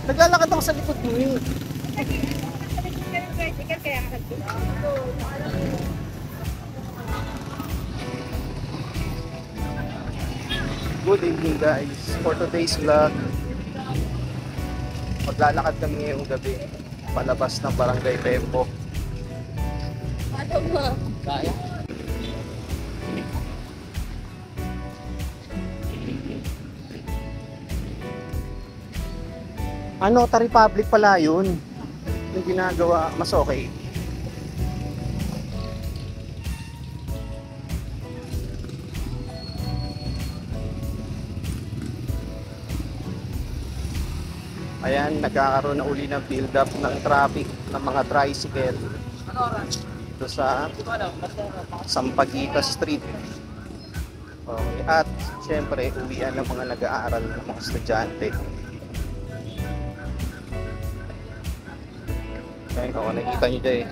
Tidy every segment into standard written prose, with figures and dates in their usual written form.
Naglalakad ako sa likod mo eh. Good evening guys. For today's vlog, maglalakad kami ngayong gabi palabas ng Barangay Tempo. Ano mo? Kaya? Nota Republic pala yun. Yung ginagawa, mas okay. Ayan, nagkakaroon na uli ng build up ng traffic ng mga tricycle dito sa Sampaguita Street. Okay. At syempre, uwian ng mga nag-aaral ng mga estudyante. Ayan, kung nakikita nyo dyan,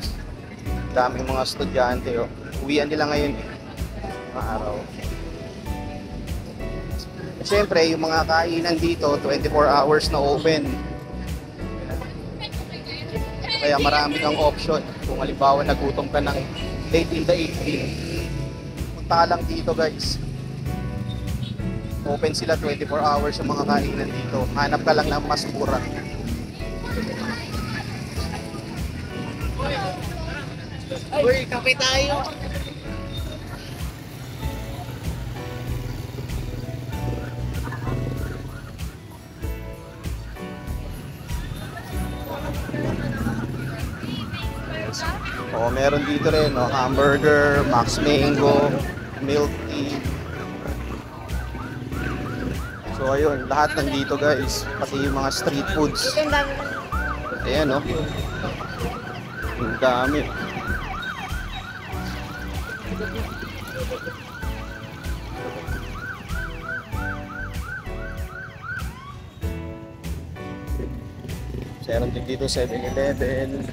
daming mga estudyante. Oh. Uwian nila ngayon, mga araw. Siyempre, yung mga kainan dito, 24 hours na open. Kaya marami kang option. Kung halimbawa nagutom ka ng late in the evening, punta ka lang dito guys. Open sila 24 hours yung mga kainan dito. Hanap ka lang ng mas mura. Uy, kape tayo. O, meron dito rin, no? Hamburger, Max Mango, milk tea. So ayun, lahat nandito guys, pati yung mga street foods. Ayan, no? Ang dami. Meron din dito 7-Eleven.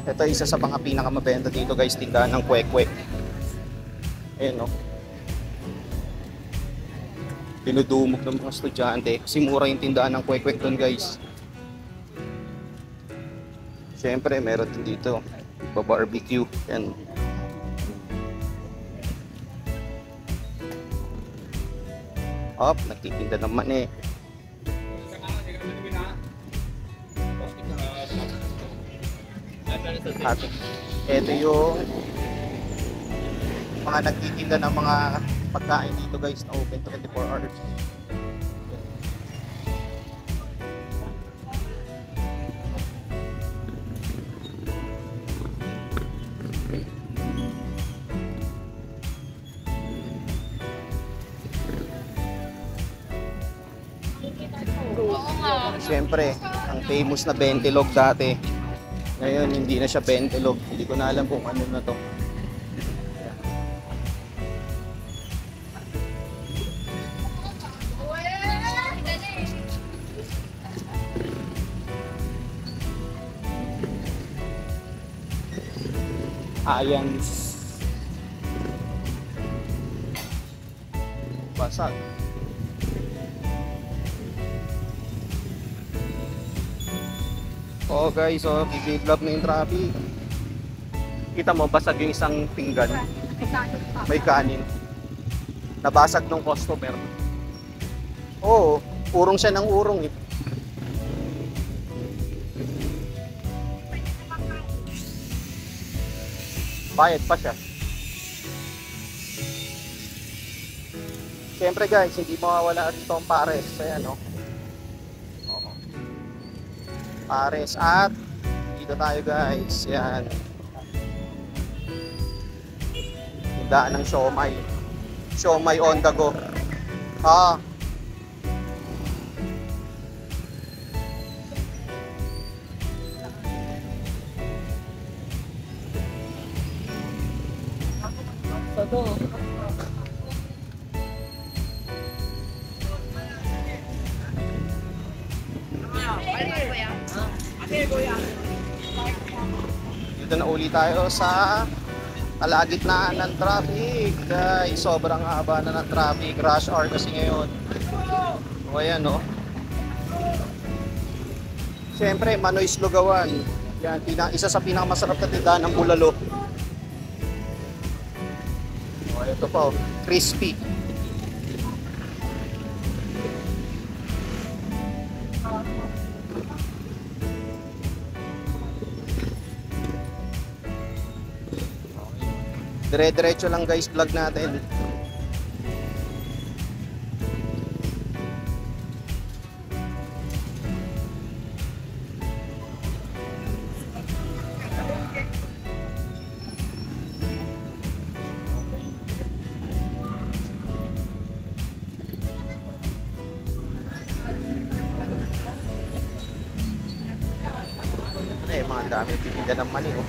Ito isa sa mga pinakamabenta dito guys, tindahan ng kwek-kwek. Ayan, no? Pinudumog ng mga estudyante kasi mura yung tindahan ng kwek-kwek doon guys. Siyempre meron din dito barbecue. Yan. Up, nagtitinda naman eh. At ito yung mga nagtitinda ng mga pagkain dito guys na open 24 hours. Siyempre, ang famous na Bentilog dati. Ngayon, hindi na siya Bentilog. Hindi ko na alam kung ano na to. Ayans. Basag. Oh guys, oh, bibiglap na yung traffic. Kita mo, basag yung isang pinggan. May kanin. Nabasag ng customer. Oo, urong siya ng urong eh. Bayad pa siya. Siyempre guys, hindi mawawala rito ang pares. Ayan, no? Pares at dito tayo guys, yan, tindahan ng siomay on the go. Dito na uli tayo sa kalagitnaan ng traffic. Guys, sobrang haba na ng traffic. Rush hour kasi ngayon. O ayan, no? Siyempre, Manoy's Lugawan. Yan, isa sa pinakamasarap na tindahan ng bulalo. O, ito po, crispy. Dire-diretso lang guys vlog natin. Mga dami pinida ng mani, oh.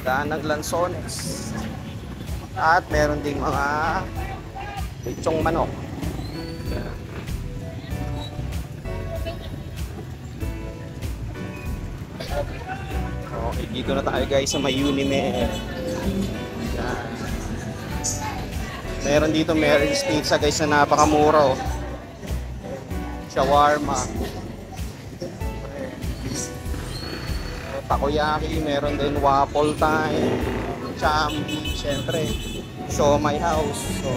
Daan ng lansones. At meron ding mga lechong manok. Okay, dito na tayo guys sa may Unimed. Yan. Meron dito Mary's Pizza guys na napakamura, oh. Shawarma. Takoyaki, meron din waffle time, chambi, syempre, show my house. So,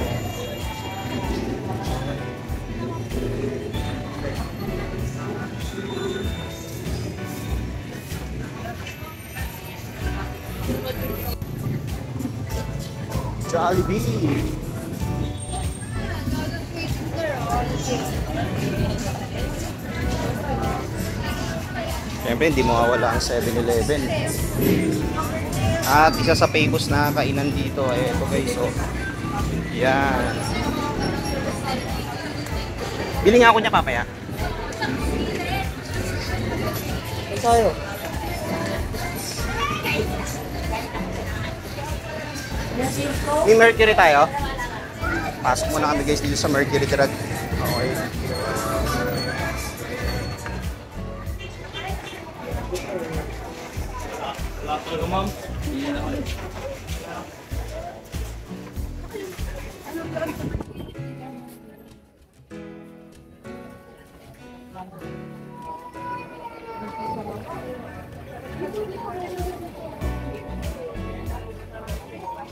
Jollibee. Siyempre, hindi mawawala ang 7-Eleven. At isa sa famous na kainan dito, eh, ito guys, oh. Yan. Bili nga ako niya, papaya. Tayo. May Mercury tayo. Pasok muna kami guys dito sa Mercury Drug. Okay.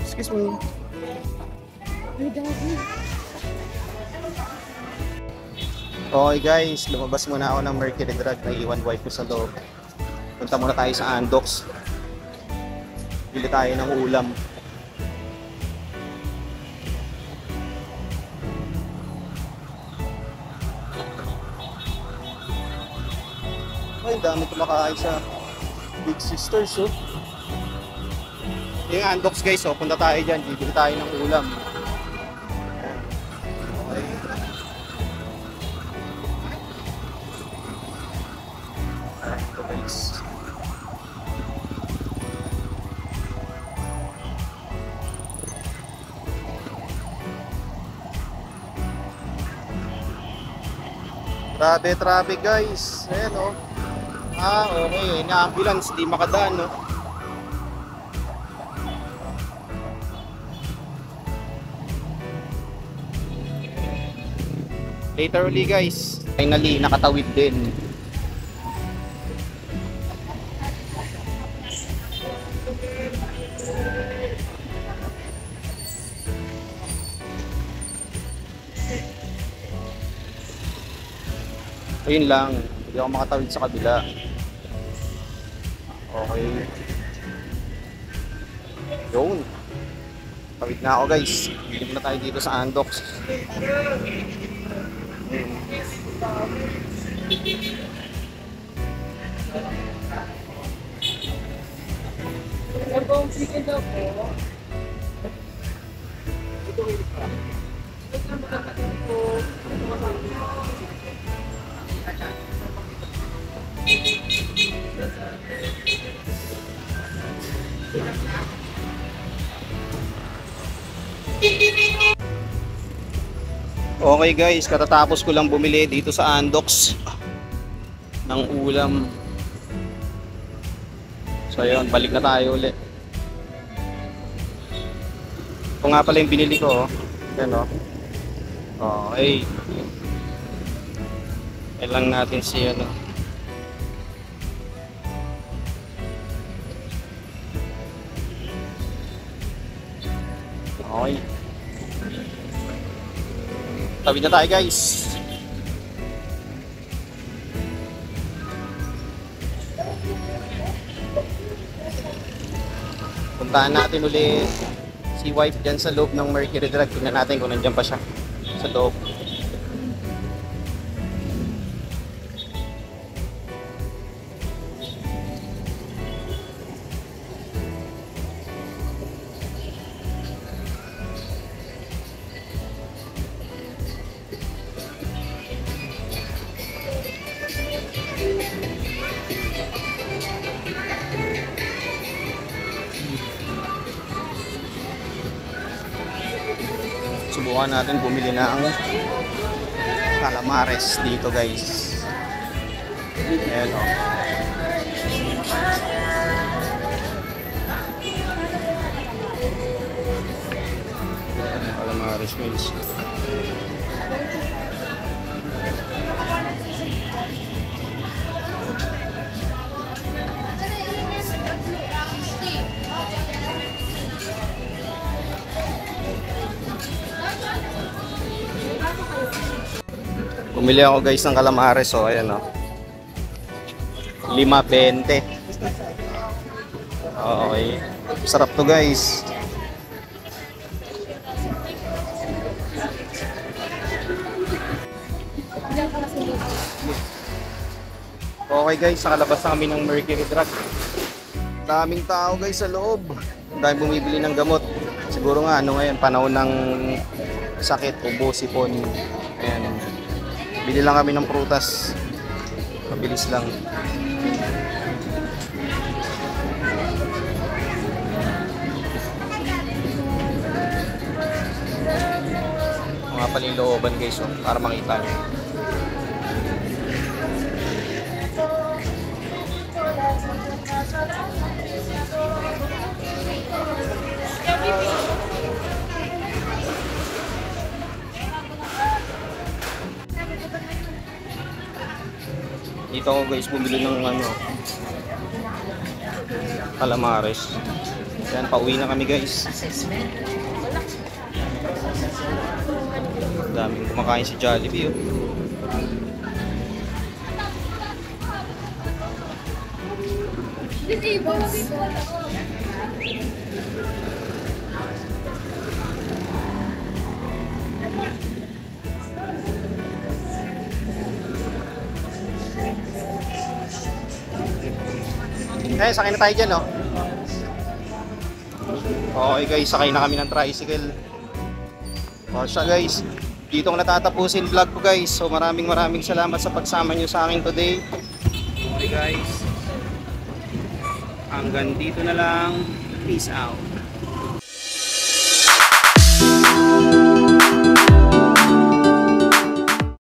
Excuse me. Okay guys, lumabas muna ako ng Mercury Drug. Naiiwan wife ko sa loob. Punta muna tayo sa Andox. Bili tayo ng ulam. Ay, dami kumakain sa Big Sisters, oh. Yung Andox guys, oh, punta tayo dyan. Bibili tayo ng ulam. Okay. Ito guys. Grabe traffic guys. Ayan, oh. Okay. Ina-ambulance, di makadaan, no? Later ulit guys. Finally, nakatawid din. Ayun lang, hindi ako makatawid sa kabila. Okay. Yun. Tawid na ako guys. Hindi na tayo dito sa Andox. Okay guys, katatapos ko lang bumili dito sa Andox ng ulam. So ayun, balik na tayo ulit. Ito nga pala yung binili ko. Yan o. Okay. Kailang natin si ano. Okay. Tabi na tayo guys. Puntahan natin ulit si wife dyan sa loob ng Mercury Drug. Tingnan natin kung nandiyan pa siya sa loob. Subukan natin bumili ng calamares dito guys. Ayan o. Calamares guys. Bumili ako guys ng calamares, so ayan o. 5.20. Okay. Sarap to guys. Okay guys, nakalabas na kami ng Mercury Drug. Daming tao guys sa loob. Dahil bumibili ng gamot. Siguro nga ano ngayon, panahon ng sakit, ubo, sipon. Ayan. Bili lang kami ng prutas. Mabilis lang. Mga pala yung looban guys, oh, para makita nyo. Dito ako guys bumili ng ano, calamares. Yan, pauwi na kami guys. Daming kumakain si Jollibee oh. Eh, sakay na tayo dyan, no? Okay guys, sakay na kami ng tricycle. O siya guys, dito ko natatapusin vlog ko guys. So maraming salamat sa pagsama nyo sa akin today. Okay guys, hanggang dito na lang. Peace out.